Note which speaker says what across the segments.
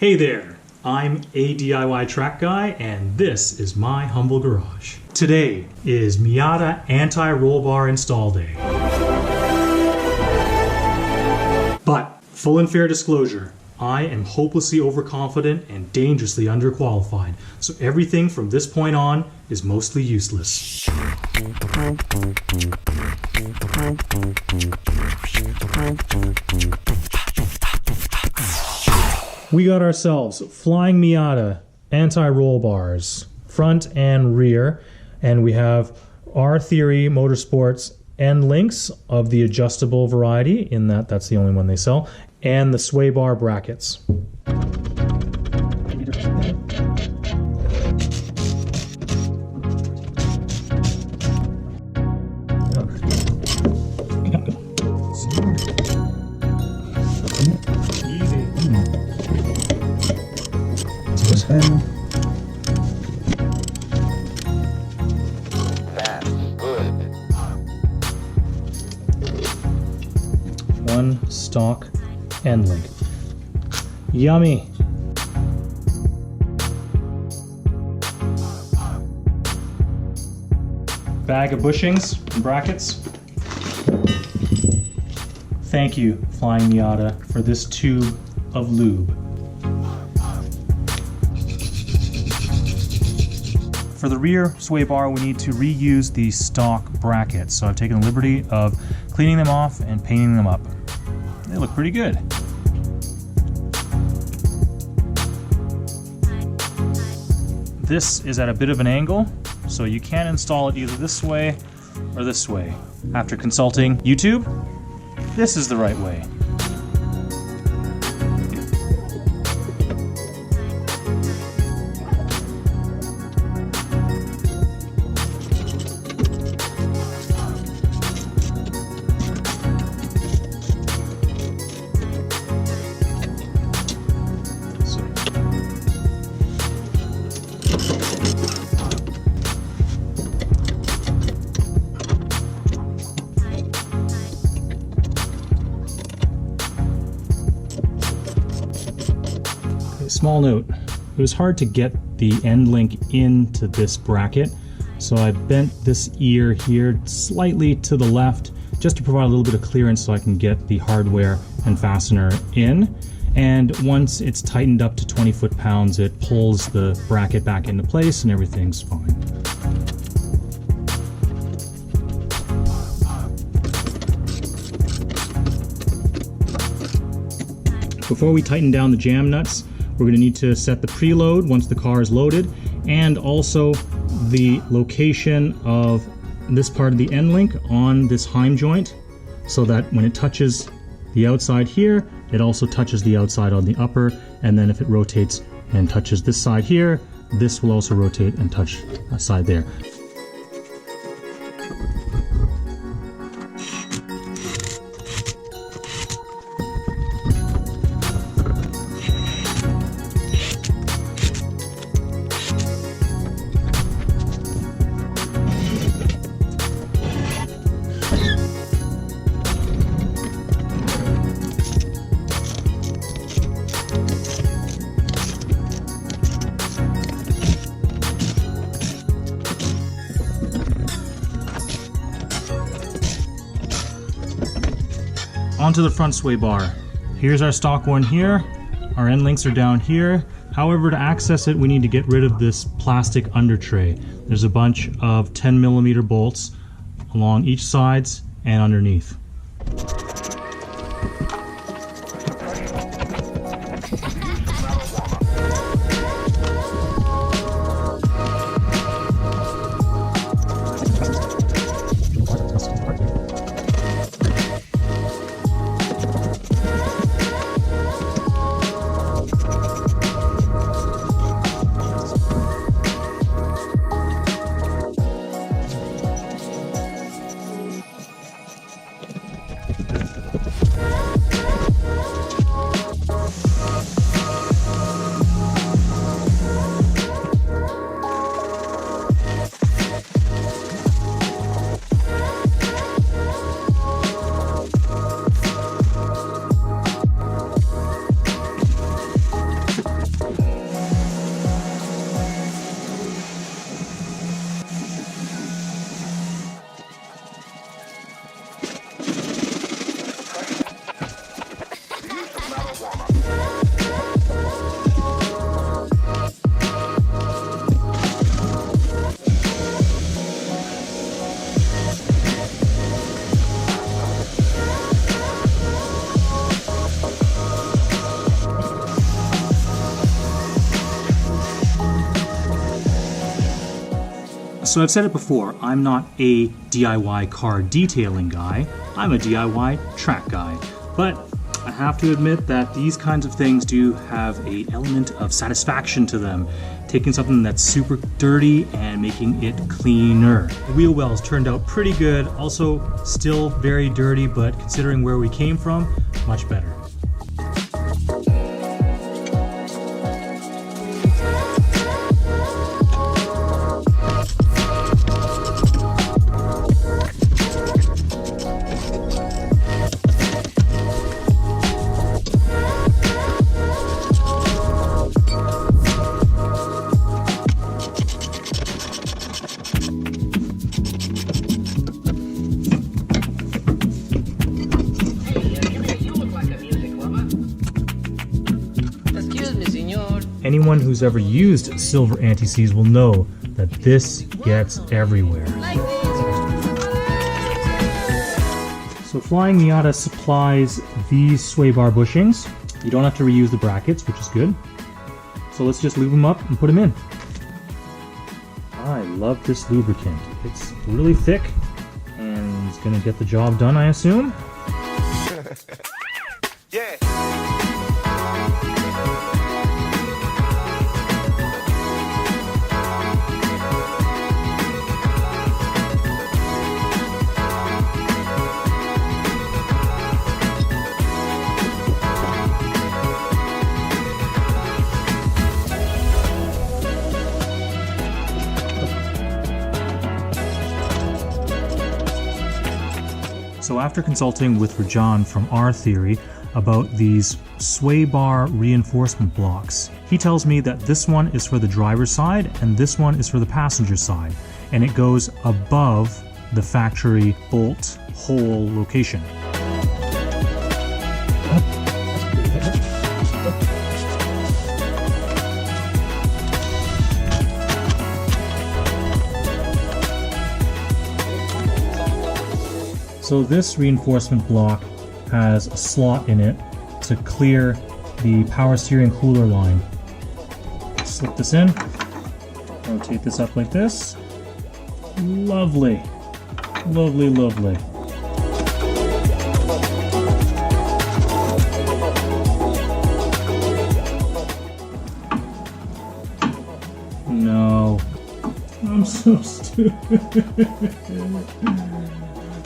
Speaker 1: Hey there, I'm a DIY track guy and this is my humble garage. Today is Miata anti-roll bar install day. But full and fair disclosure, I am hopelessly overconfident and dangerously underqualified, so everything from this point on is mostly useless. We got ourselves Flying Miata anti-roll bars, front and rear, and we have our Theory Motorsports end links of the adjustable variety, in that that's the only one they sell, and the sway bar brackets.
Speaker 2: That's good.
Speaker 1: One stock end link. Yummy. Bag of bushings and brackets. Thank you, Flying Miata, for this tube of lube. For the rear sway bar, we need to reuse the stock brackets. So I've taken the liberty of cleaning them off and painting them up. They look pretty good. This is at a bit of an angle, so you can install it either this way or this way. After consulting YouTube, this is the right way. Small note, it was hard to get the end link into this bracket, so I bent this ear here slightly to the left just to provide a little bit of clearance so I can get the hardware and fastener in. And once it's tightened up to 20 foot-pounds, it pulls the bracket back into place and everything's fine. Before we tighten down the jam nuts, we're going to need to set the preload once the car is loaded, and also the location of this part of the end link on this heim joint, so that when it touches the outside here, it also touches the outside on the upper, and then if it rotates and touches this side here, this will also rotate and touch that side there. Onto the front sway bar. Here's our stock one here. Our end links are down here. However, to access it, we need to get rid of this plastic undertray. There's a bunch of 10mm bolts along each sides and underneath. So I've said it before, I'm not a DIY car detailing guy, I'm a DIY track guy. But I have to admit that these kinds of things do have an element of satisfaction to them. Taking something that's super dirty and making it cleaner. The wheel wells turned out pretty good, also still very dirty, but considering where we came from, much better. Anyone who's ever used silver anti-seize will know that this gets everywhere. So Flying Miata supplies these sway bar bushings. You don't have to reuse the brackets, which is good. So let's just lube them up and put them in. I love this lubricant. It's really thick and it's gonna get the job done, I assume.
Speaker 2: Yeah.
Speaker 1: So after consulting with Rajan from R-Theory about these sway bar reinforcement blocks, he tells me that this one is for the driver's side and this one is for the passenger side, and it goes above the factory bolt hole location. So this reinforcement block has a slot in it to clear the power steering cooler line. Slip this in, rotate this up like this. Lovely, lovely, lovely. No, I'm so stupid.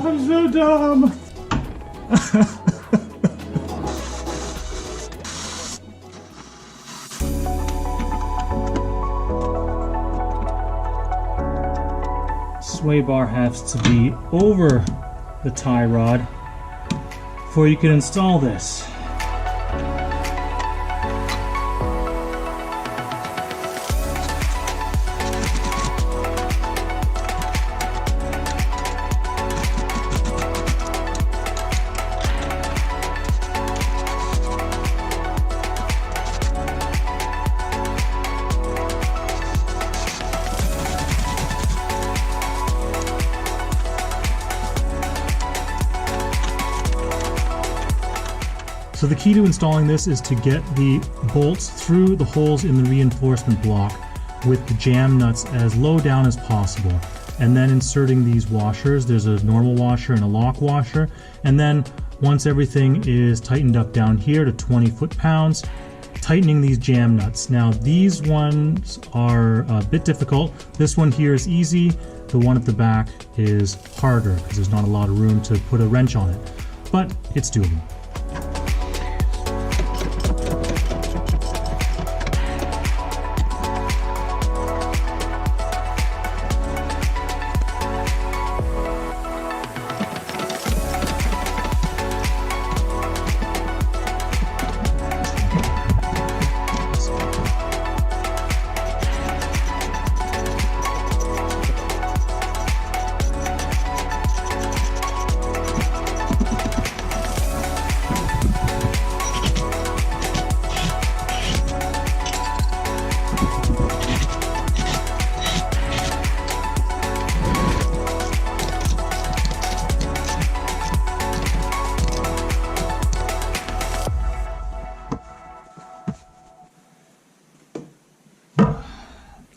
Speaker 1: I'm so dumb! Sway bar has to be over the tie rod before you can install this. So the key to installing this is to get the bolts through the holes in the reinforcement block with the jam nuts as low down as possible. And then inserting these washers. There's a normal washer and a lock washer. And then once everything is tightened up down here to 20 foot-pounds, tightening these jam nuts. Now these ones are a bit difficult. This one here is easy. The one at the back is harder because there's not a lot of room to put a wrench on it. But it's doable.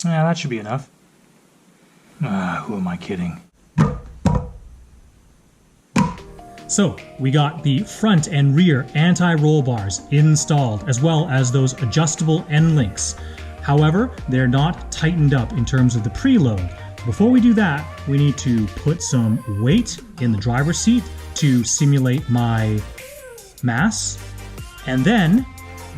Speaker 1: Yeah, that should be enough. who am I kidding? So we got the front and rear anti-roll bars installed, as well as those adjustable end links. However, they're not tightened up in terms of the preload. Before we do that, we need to put some weight in the driver's seat to simulate my mass, and then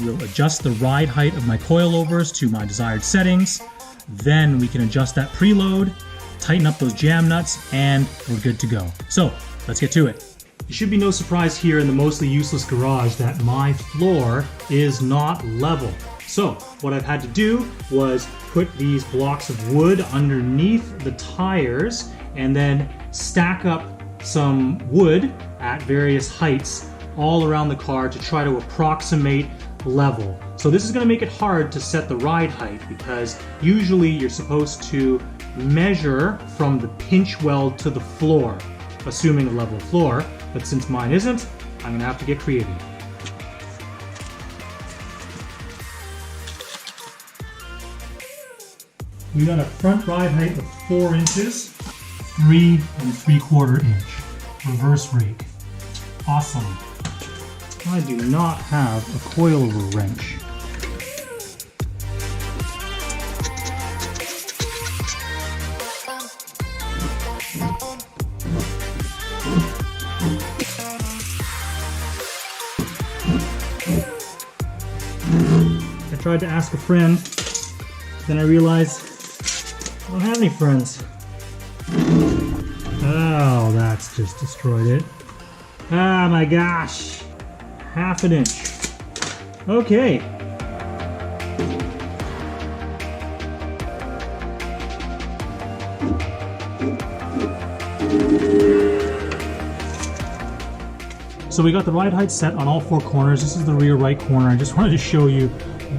Speaker 1: we'll adjust the ride height of my coilovers to my desired settings. Then we can adjust that preload, tighten up those jam nuts, and we're good to go. So let's get to it. It should be no surprise here in the mostly useless garage that my floor is not level. So what I've had to do was put these blocks of wood underneath the tires and then stack up some wood at various heights all around the car to try to approximate level. So this is going to make it hard to set the ride height, because usually you're supposed to measure from the pinch weld to the floor, assuming a level floor. But since mine isn't, I'm going to have to get creative. We got a front ride height of 4 inches, 3 3/4 inch. Reverse rake. Awesome. I do not have a coilover wrench. I tried to ask a friend, then I realized I don't have any friends. Oh, that's just destroyed it. Ah, my gosh. 1/2 inch. Okay. So we got the ride height set on all 4 corners. This is the rear right corner. I just wanted to show you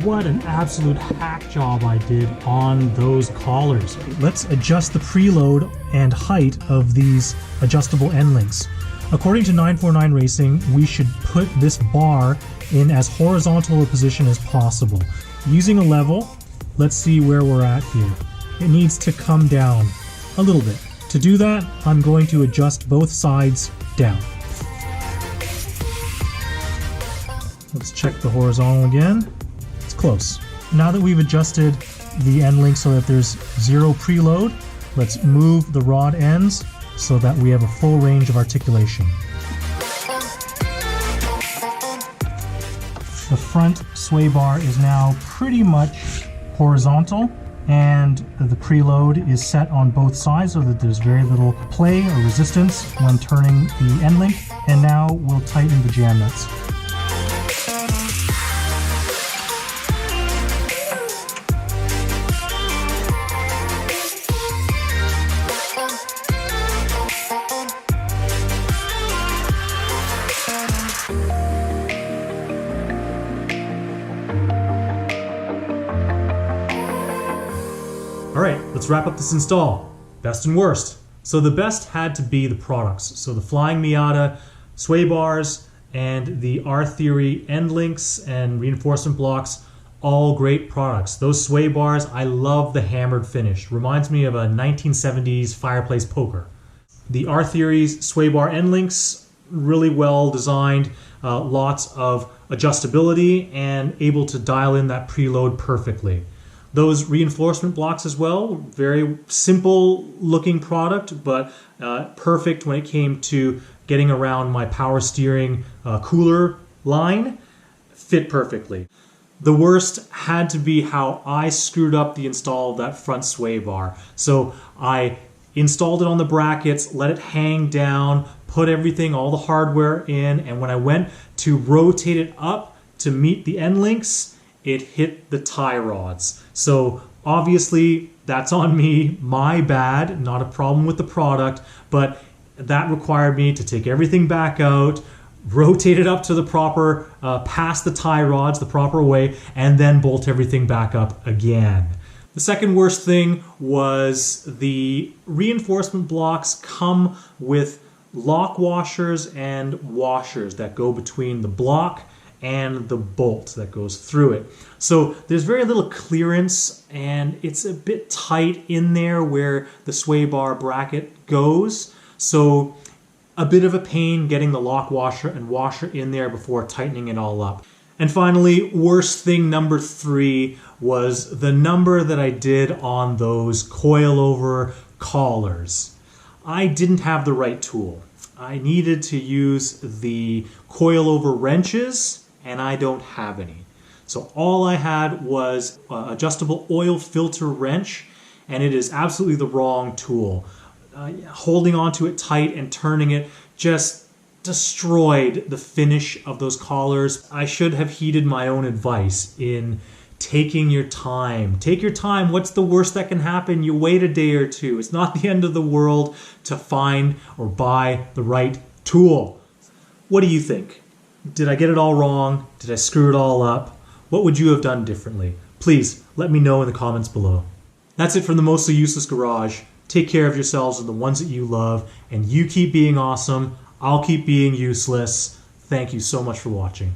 Speaker 1: what an absolute hack job I did on those collars. Let's adjust the preload and height of these adjustable end links. According to 949 Racing, we should put this bar in as horizontal a position as possible. Using a level, let's see where we're at here. It needs to come down a little bit. To do that, I'm going to adjust both sides down. Let's check the horizontal again. It's close. Now that we've adjusted the end link so that there's 0 preload, let's move the rod ends so that we have a full range of articulation. The front sway bar is now pretty much horizontal, and the preload is set on both sides so that there's very little play or resistance when turning the end link. And now we'll tighten the jam nuts. All right, let's wrap up this install. Best and worst. So the best had to be the products. So the Flying Miata sway bars and the R-Theory end links and reinforcement blocks, all great products. Those sway bars, I love the hammered finish. Reminds me of a 1970s fireplace poker. The R-Theory's sway bar end links, really well designed, lots of adjustability and able to dial in that preload perfectly. Those reinforcement blocks as well, very simple looking product, but perfect when it came to getting around my power steering cooler line, fit perfectly. The worst had to be how I screwed up the install of that front sway bar. So I installed it on the brackets, let it hang down, put everything, all the hardware in, and when I went to rotate it up to meet the end links, it hit the tie rods. So obviously that's on me, my bad, not a problem with the product, but that required me to take everything back out, rotate it up to the proper, past the tie rods the proper way, and then bolt everything back up again. The second worst thing was the reinforcement blocks come with lock washers and washers that go between the block and the bolt that goes through it. So there's very little clearance, and it's a bit tight in there where the sway bar bracket goes. So a bit of a pain getting the lock washer and washer in there before tightening it all up. And finally, worst thing number 3 was the number that I did on those coilover collars. I didn't have the right tool. I needed to use the coilover wrenches, and I don't have any. So all I had was an adjustable oil filter wrench, and it is absolutely the wrong tool. Holding onto it tight and turning it just destroyed the finish of those collars. I should have heeded my own advice in taking your time. Take your time. What's the worst that can happen? You wait a day or two. It's not the end of the world to find or buy the right tool. What do you think? Did I get it all wrong? Did I screw it all up? What would you have done differently? Please let me know in the comments below. That's it from the Mostly Useless Garage. Take care of yourselves and the ones that you love, and you keep being awesome. I'll keep being useless. Thank you so much for watching.